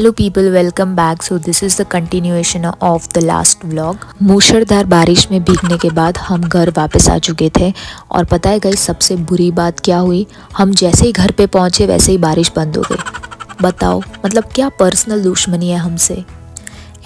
Hello people, welcome back. So this is the continuation of the last vlog. मूसलाधार बारिश में भीगने के बाद हम घर वापस आ चुके थे और पता है गाइस, सबसे बुरी बात क्या हुई, हम जैसे ही घर पे पहुंचे वैसे ही बारिश बंद हो गई। बताओ, मतलब क्या पर्सनल दुश्मनी है हमसे।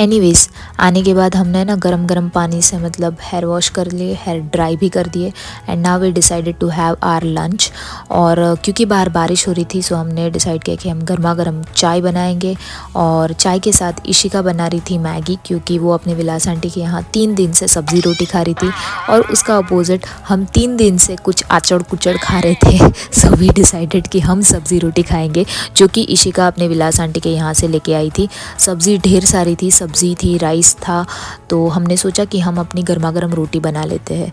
एनीवेज, आने के बाद हमने ना गरम गरम पानी से मतलब हेयर वॉश कर लिए, हेयर ड्राई भी कर दिए and now we decided to have our lunch. और क्योंकि बाहर बारिश हो रही थी सो हमने डिसाइड किया कि हम गर्मा गर्म चाय बनाएंगे और चाय के साथ इशिका बना रही थी मैगी, क्योंकि वो अपने विलास आंटी के यहाँ 3 दिन से सब्ज़ी रोटी खा रही थी और उसका अपोजिट हम 3 दिन से कुछ आचड़ कुचड़ खा रहे थे। सो वी डिसाइडेड कि हम सब्ज़ी रोटी खाएंगे, जो कि इशिका अपने विलास आंटी के यहाँ से लेके आई थी। सब्ज़ी ढेर सारी थी, सब्ज़ी थी, राइस था, तो हमने सोचा कि हम अपनी गर्मा गर्म रोटी बना लेते हैं।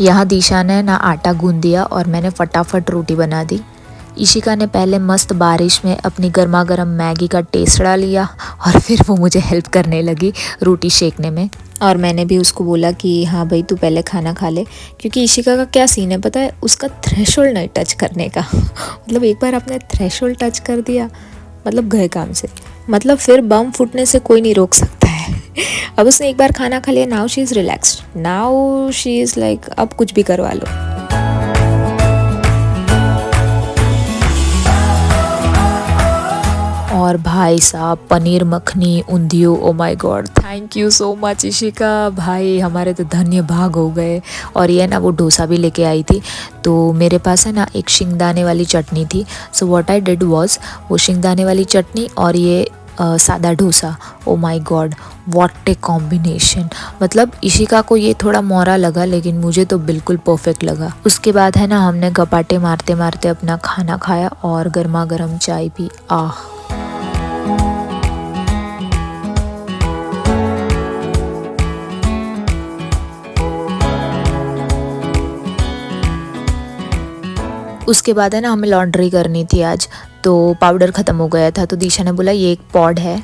यहाँ दिशा ने ना आटा गूंद दिया और मैंने फटाफट रोटी बना दी। इशिका ने पहले मस्त बारिश में अपनी गर्मा गर्म मैगी का टेस्टा लिया और फिर वो मुझे हेल्प करने लगी रोटी सेकने में। और मैंने भी उसको बोला कि हाँ भाई, तू पहले खाना खा ले, क्योंकि इशिका का क्या सीन है पता है, उसका थ्रेशोल्ड नहीं टच करने का। मतलब एक बार आपने थ्रेशोल्ड टच कर दिया मतलब गए काम से, मतलब फिर बम फूटने से कोई नहीं रोक सकता है। अब उसने एक बार खाना खा लिया, now she is relaxed, now she is like अब कुछ भी करवा लो। और भाई साहब, पनीर मखनी, ऊंधियो, oh my God, thank you so much Ishika भाई, हमारे तो धन्य भाग हो गए। और ये ना वो डोसा भी लेके आई थी, तो मेरे पास है ना एक शिंगदाने वाली चटनी थी। So what I did was, वो शिंगदाने वाली चटनी और ये सादा dosa, oh my God what a combination. मतलब इशिका को ये थोड़ा मोरा लगा लेकिन मुझे तो बिल्कुल परफेक्ट लगा। उसके बाद है ना हमने गपाटे मारते मारते अपना खाना खाया और गर्मा गर्म चाय पी। आह, उसके बाद है ना हमें लॉन्ड्री करनी थी आज, तो पाउडर ख़त्म हो गया था, तो दिशा ने बोला ये एक पॉड है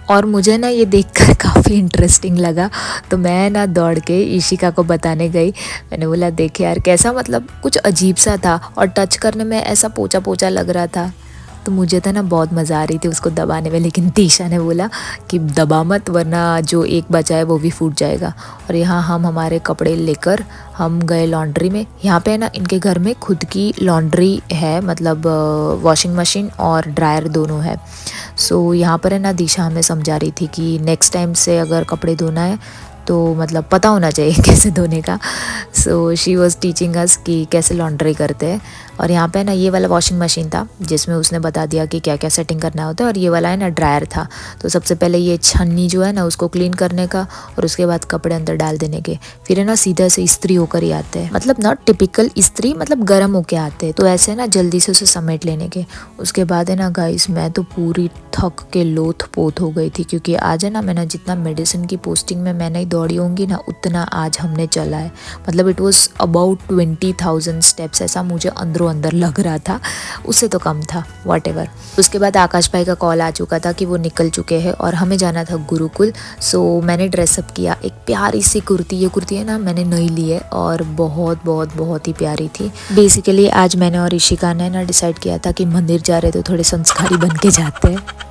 और मुझे ना ये देखकर काफ़ी इंटरेस्टिंग लगा, तो मैं ना दौड़ के इशिका को बताने गई। मैंने बोला देख यार कैसा, मतलब कुछ अजीब सा था और टच करने में ऐसा पोचा पोचा लग रहा था, तो मुझे था ना बहुत मज़ा आ रही थी उसको दबाने में, लेकिन दिशा ने बोला कि दबा मत वरना जो एक बचा है वो भी फूट जाएगा। और यहाँ हम हमारे कपड़े लेकर हम गए लॉन्ड्री में। यहाँ पे ना इनके घर में खुद की लॉन्ड्री है, मतलब वॉशिंग मशीन और ड्रायर दोनों है। सो यहाँ पर है ना दिशा हमें समझा रही थी कि नेक्स्ट टाइम से अगर कपड़े धोना है तो मतलब पता होना चाहिए कैसे धोने का। So she was teaching us कि कैसे लॉन्ड्री करते हैं। और यहाँ पे ना ये वाला वॉशिंग मशीन था जिसमें उसने बता दिया कि क्या क्या सेटिंग करना होता है, और ये वाला है ना ड्रायर था। तो सबसे पहले ये छन्नी जो है ना उसको क्लीन करने का और उसके बाद कपड़े अंदर डाल देने के, फिर है ना सीधे से इस्त्री होकर ही आते हैं, मतलब नॉट टिपिकल इस्त्री, मतलब गर्म होके आते हैं, तो ऐसे ना जल्दी से उसे समेट लेने के। उसके बाद है ना गाइस, मैं तो पूरी थक के लोथ पोत हो गई थी, क्योंकि आज है ना मैंने जितना मेडिसिन की पोस्टिंग में मैं नहीं दौड़ी होंगी ना उतना आज हमने चला है। मतलब इट वॉज अबाउट 20,000 स्टेप्स, ऐसा मुझे अंदरों अंदर लग रहा था, उससे तो कम था, व्हाटएवर। उसके बाद आकाश भाई का कॉल आ चुका था कि वो निकल चुके हैं और हमें जाना था गुरुकुल। सो मैंने ड्रेसअप किया, एक प्यारी सी कुर्ती, ये कुर्ती है ना मैंने नई ली है और बहुत बहुत बहुत ही प्यारी थी। बेसिकली आज मैंने और इशिका ने ना डिसाइड किया था कि मंदिर जा रहे तो थोड़े संस्कारी बन के जाते हैं।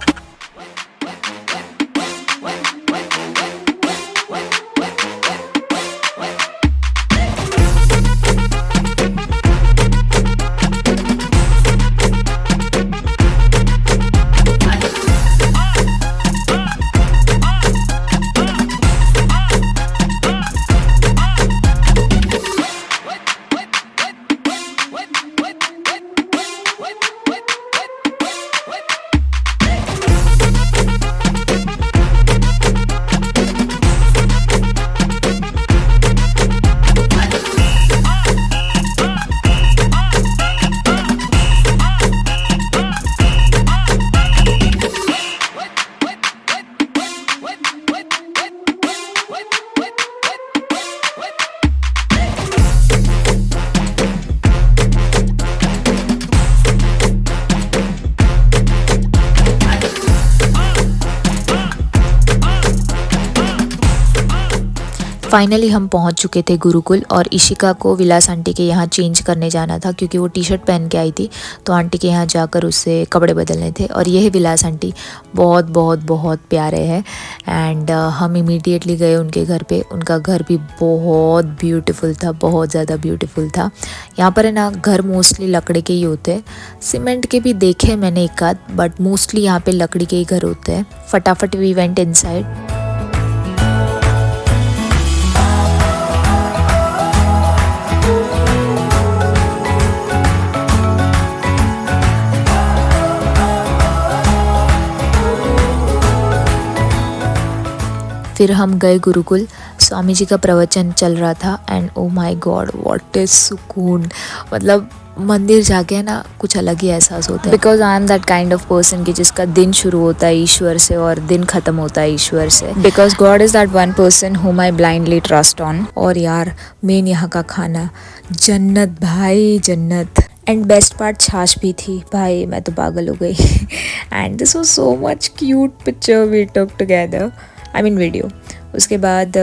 फाइनली हम पहुंच चुके थे गुरुकुल और इशिका को विलास आंटी के यहाँ चेंज करने जाना था क्योंकि वो टी शर्ट पहन के आई थी, तो आंटी के यहाँ जाकर उससे कपड़े बदलने थे। और ये है विलास आंटी, बहुत बहुत बहुत प्यारे हैं। एंड हम इमीडिएटली गए उनके घर पे। उनका घर भी बहुत ब्यूटीफुल था, बहुत ज़्यादा ब्यूटीफुल था। यहाँ पर है ना घर मोस्टली लकड़ी के ही होते हैं, सीमेंट के भी देखे मैंने एक आध, बट मोस्टली यहाँ पे लकड़ी के ही घर होते हैं। फटाफट वी वेंट इनसाइड। फिर हम गए गुरुकुल, स्वामी जी का प्रवचन चल रहा था and oh my God what is सुकून। मतलब मंदिर जाके ना कुछ अलग ही एहसास होता है, because I am that kind of person कि जिसका दिन शुरू होता है ईश्वर से और दिन खत्म होता है ईश्वर से, because God is that one person whom I blindly trust on. और यार मेन यहाँ का खाना जन्नत भाई, जन्नत। एंड बेस्ट पार्ट छाछ भी थी भाई, मैं तो पागल हो गई। And this was so much cute picture we took together, I mean video. उसके बाद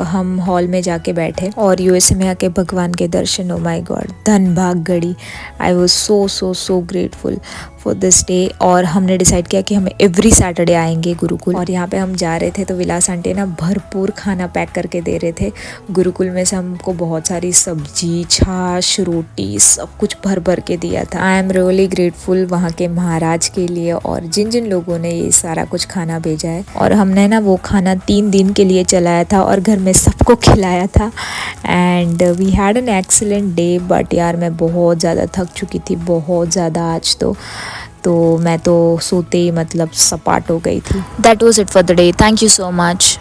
हम हॉल में जाके बैठे और यूएसए में आके भगवान के दर्शन, ओ माय गॉड, धन भाग गड़ी। I was so so so grateful for this day. और हमने डिसाइड किया कि हम एवरी सैटरडे आएंगे गुरुकुल। और यहाँ पे हम जा रहे थे तो विलास आंटी ना भरपूर खाना पैक करके दे रहे थे। गुरुकुल में से हमको बहुत सारी सब्जी, छाछ, रोटी सब कुछ भर भर के दिया था। आई एम रियली ग्रेटफुल वहाँ के महाराज के लिए और जिन जिन लोगों ने ये सारा कुछ खाना भेजा है। और हमने ना वो खाना 3 दिन के लिए चलाया था और घर में सबको खिलाया था। And we had an excellent day. But यार मैं बहुत ज़्यादा थक चुकी थी, बहुत ज़्यादा आज तो मैं तो सोते ही मतलब सपाट हो गई थी। That was it for the day. Thank you so much.